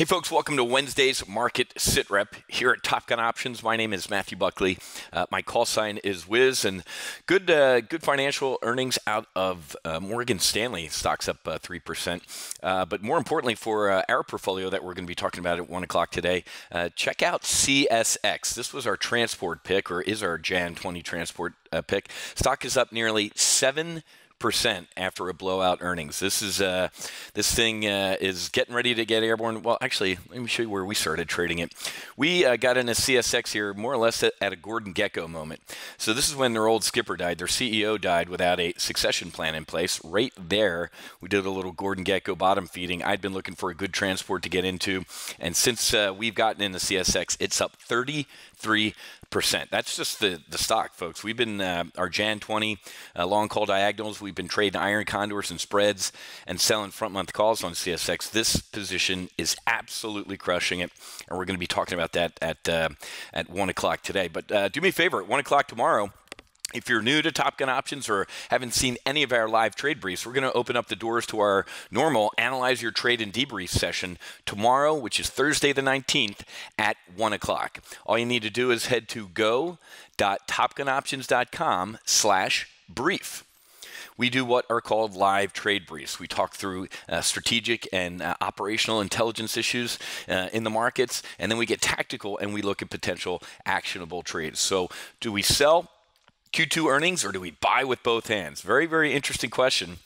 Hey folks, welcome to Wednesday's Market SITREP here at Top Gun Options. My name is Matthew Buckley. My call sign is Wiz, and good financial earnings out of Morgan Stanley. Stocks up 3%. But more importantly for our portfolio that we're going to be talking about at 1 o'clock today, check out CSX. This was our transport pick, or is our Jan 20 transport pick. Stock is up nearly 7% after a blowout earnings. This thing is getting ready to get airborne. Well, actually, let me show you where we started trading it. We got into CSX here more or less at a Gordon Gekko moment. So this is when their old skipper died. Their CEO died without a succession plan in place. Right there, we did a little Gordon Gekko bottom feeding. I'd been looking for a good transport to get into, and since we've gotten into CSX, it's up 33%. That's just the stock, folks. We've been our Jan 20 long call diagonals. We've been trading iron condors and spreads and selling front month calls on CSX. This position is absolutely crushing it, and we're going to be talking about that at 1 o'clock today. But do me a favor, at 1 o'clock tomorrow, if you're new to Top Gun Options or haven't seen any of our live trade briefs, we're going to open up the doors to our normal Analyze Your Trade and Debrief session tomorrow, which is Thursday the 19th at 1 o'clock. All you need to do is head to go.topgunoptions.com/brief. We do what are called live trade briefs. We talk through strategic and operational intelligence issues in the markets, and then we get tactical and we look at potential actionable trades. So do we sell Q2 earnings, or do we buy with both hands? Very, very interesting question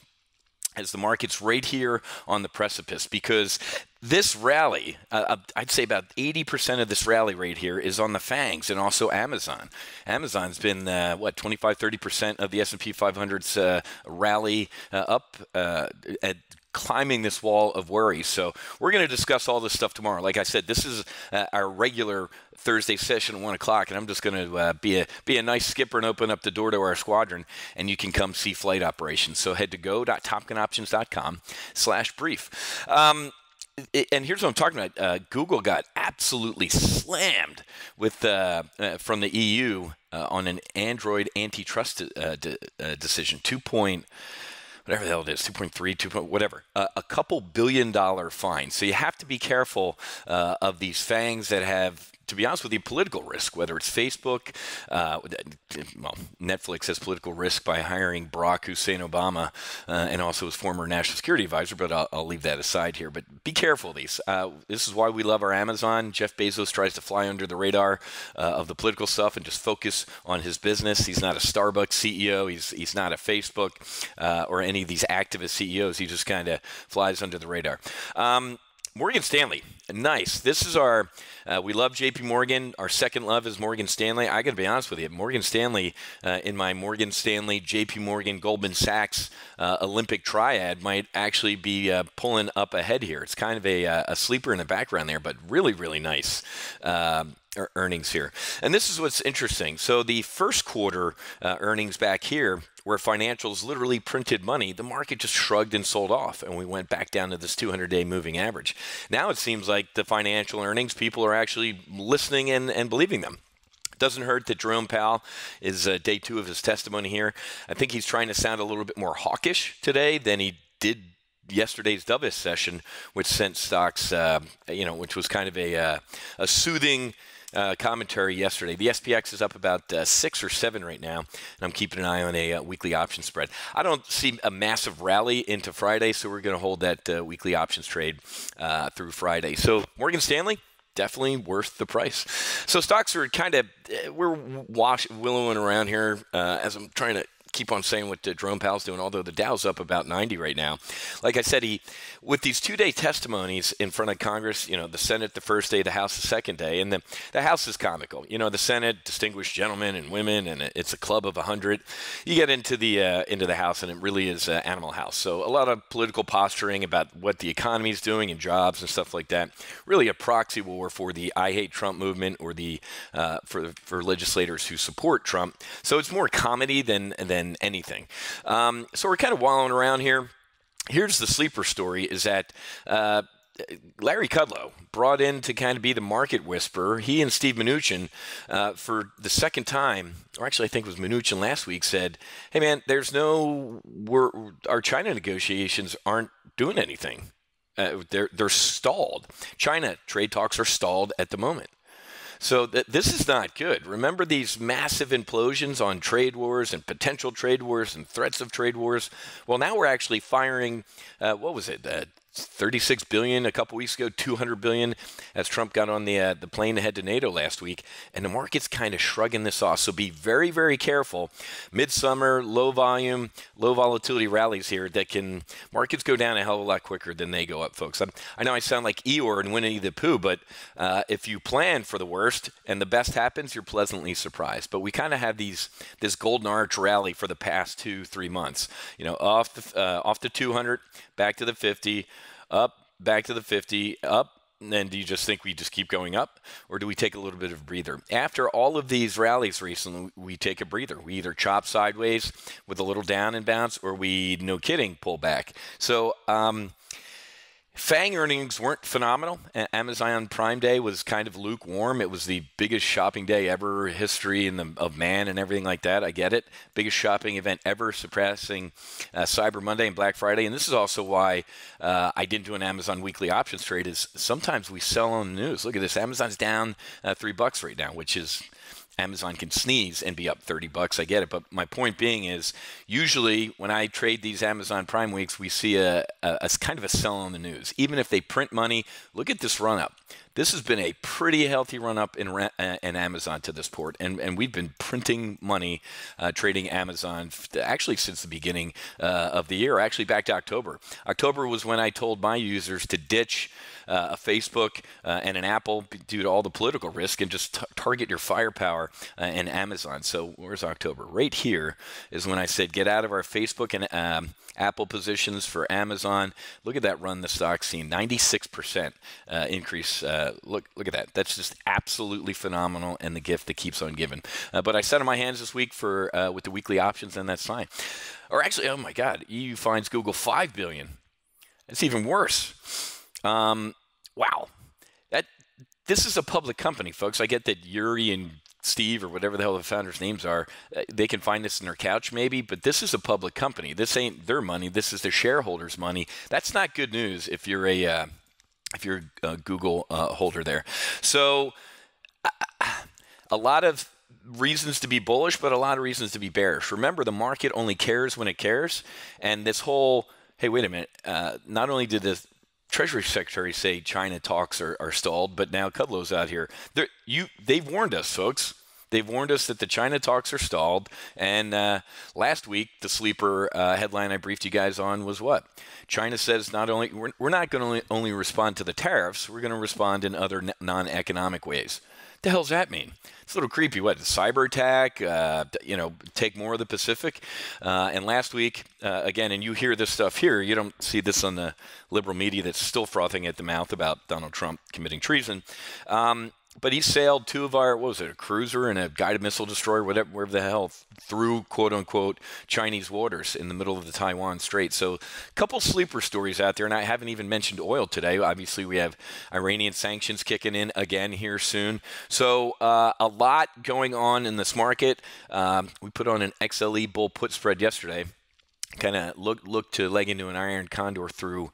as the market's right here on the precipice, because this rally, I'd say about 80% of this rally right here is on the FANGs and also Amazon. Amazon's been, 25-30% of the S&P 500's rally up at climbing this wall of worry. So we're going to discuss all this stuff tomorrow. Like I said, this is our regular Thursday session at 1 o'clock, and I'm just going to be a nice skipper and open up the door to our squadron, and you can come see flight operations. So head to go.topgunoptions.com/brief. And here's what I'm talking about. Google got absolutely slammed with from the EU on an Android antitrust decision. Whatever the hell it is, 2.3, 2. Whatever, a couple $2 billion fine. So you have to be careful of these FANGs that have, to be honest with you, political risk, whether it's Facebook. Netflix has political risk by hiring Barack Hussein Obama and also his former national security advisor, but I'll leave that aside here. But be careful of these. This is why we love our Amazon. Jeff Bezos tries to fly under the radar of the political stuff and just focus on his business. He's not a Starbucks CEO. He's not a Facebook or any of these activist CEOs. He just kind of flies under the radar. Morgan Stanley, nice. This is our, we love JP Morgan. Our second love is Morgan Stanley. I got to be honest with you, Morgan Stanley, in my Morgan Stanley, JP Morgan, Goldman Sachs Olympic triad might actually be pulling up ahead here. It's kind of a sleeper in the background there, but really, really nice earnings here. And this is what's interesting. So the first quarter earnings back here, where financials literally printed money, the market just shrugged and sold off, and we went back down to this 200-day moving average. Now it seems like the financial earnings, people are actually listening and believing them. It doesn't hurt that Jerome Powell is day 2 of his testimony here. I think he's trying to sound a little bit more hawkish today than he did yesterday's Davos session, which sent stocks, which was kind of a soothing commentary yesterday. The SPX is up about 6 or 7 right now, and I'm keeping an eye on a weekly option spread. I don't see a massive rally into Friday, so we're going to hold that weekly options trade through Friday. So Morgan Stanley, definitely worth the price. So stocks are kind of, we're willowing around here as I'm trying to keep on saying what Jerome Powell's doing, although the Dow's up about 90 right now. Like I said, with these 2-day testimonies in front of Congress, the Senate the first day, the House the second day, and the House is comical. The Senate, distinguished gentlemen and women, and it's a club of 100. You get into the House, and it really is Animal House. So a lot of political posturing about what the economy is doing and jobs and stuff like that. Really a proxy war for the I Hate Trump movement or the for legislators who support Trump. So it's more comedy than anything. So we're kind of wallowing around here. Here's the sleeper story, is that Larry Kudlow, brought in to kind of be the market whisperer. He and Steve Mnuchin, for the second time, or actually I think it was Mnuchin last week, said, hey man, our China negotiations aren't doing anything. They're stalled. China trade talks are stalled at the moment. So this is not good. Remember these massive implosions on trade wars and potential trade wars and threats of trade wars? Well, now we're actually firing, what was it, 36 billion a couple weeks ago, 200 billion as Trump got on the plane to head to NATO last week, and the market's kind of shrugging this off. So be very, very careful. Midsummer, low volume, low volatility rallies here that can markets go down a hell of a lot quicker than they go up, folks. I know I sound like Eeyore and Winnie the Pooh, but if you plan for the worst and the best happens, you're pleasantly surprised. But we kind of have this golden arch rally for the past 2-3 months. You know, off the 200, back to the 50. Up, back to the 50, up, and then do you just think we just keep going up, or do we take a little bit of a breather? After all of these rallies recently, we take a breather. We either chop sideways with a little down and bounce, or we, no kidding, pull back. So FANG earnings weren't phenomenal. Amazon Prime Day was kind of lukewarm. It was the biggest shopping day ever, history of man and everything like that. I get it. Biggest shopping event ever, surpassing Cyber Monday and Black Friday. And this is also why I didn't do an Amazon weekly options trade. Is sometimes we sell on the news. Look at this. Amazon's down $3 right now, which is Amazon can sneeze and be up $30. I get it. But my point being is usually when I trade these Amazon Prime weeks, we see a kind of a sell on the news. Even if they print money, look at this run up. This has been a pretty healthy run up in Amazon to this port, and we've been printing money trading Amazon actually since the beginning of the year, actually back to October. October was when I told my users to ditch a Facebook and an Apple due to all the political risk and just target your firepower in Amazon. So where's October? Right here is when I said get out of our Facebook and Apple positions for Amazon. Look at that run the stock's seen, 96% increase. Look at that. That's just absolutely phenomenal, and the gift that keeps on giving. But I sat on my hands this week for with the weekly options, and that's fine. Or actually, oh my God, EU fines Google $5 billion. It's even worse. Wow. This is a public company, folks. I get that Yuri and Steve or whatever the hell the founders' names are, they can find this in their couch maybe, but this is a public company. This ain't their money. This is their shareholders' money. That's not good news if you're a Google holder there. So a lot of reasons to be bullish, but a lot of reasons to be bearish. Remember, the market only cares when it cares. And this whole, hey, wait a minute, not only did the Treasury Secretary say China talks are stalled, but now Kudlow's out here. They've warned us, folks. They've warned us that the China talks are stalled. And last week, the sleeper headline I briefed you guys on was what? China says not only we're not going to only respond to the tariffs, we're going to respond in other non-economic ways. The hell's that mean? It's a little creepy. What, cyber attack? Take more of the Pacific. And last week, again, and you hear this stuff here. You don't see this on the liberal media that's still frothing at the mouth about Donald Trump committing treason. But he sailed two of our, what was it, a cruiser and a guided missile destroyer, wherever the hell, through quote-unquote Chinese waters in the middle of the Taiwan Strait. So a couple sleeper stories out there, and I haven't even mentioned oil today. Obviously, we have Iranian sanctions kicking in again here soon. So a lot going on in this market. We put on an XLE bull put spread yesterday. Kind of look to leg into an iron condor through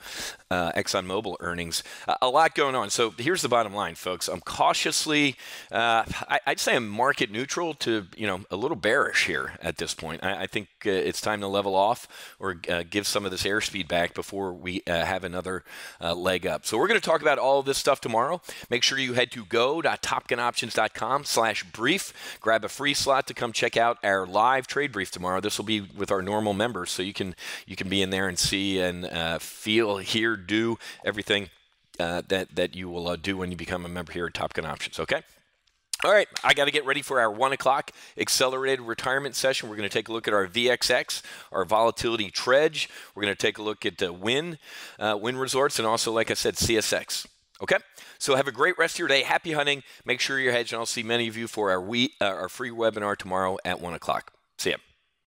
ExxonMobil earnings. A lot going on. So here's the bottom line, folks. I'm cautiously, I'd say I'm market neutral to a little bearish here at this point. I think it's time to level off or give some of this airspeed back before we have another leg up. So we're going to talk about all of this stuff tomorrow. Make sure you head to go.topgunoptions.com/brief. Grab a free slot to come check out our live trade brief tomorrow. This will be with our normal members, so you can be in there and see and feel, hear, do everything that you will do when you become a member here at Top Gun Options. Okay. All right, I got to get ready for our 1 o'clock accelerated retirement session. We're going to take a look at our VXX, our volatility trudge. We're going to take a look at Wynn Resorts, and also, like I said, CSX. Okay, so have a great rest of your day. Happy hunting. Make sure you're hedged, and I'll see many of you for our free webinar tomorrow at 1 o'clock. See ya.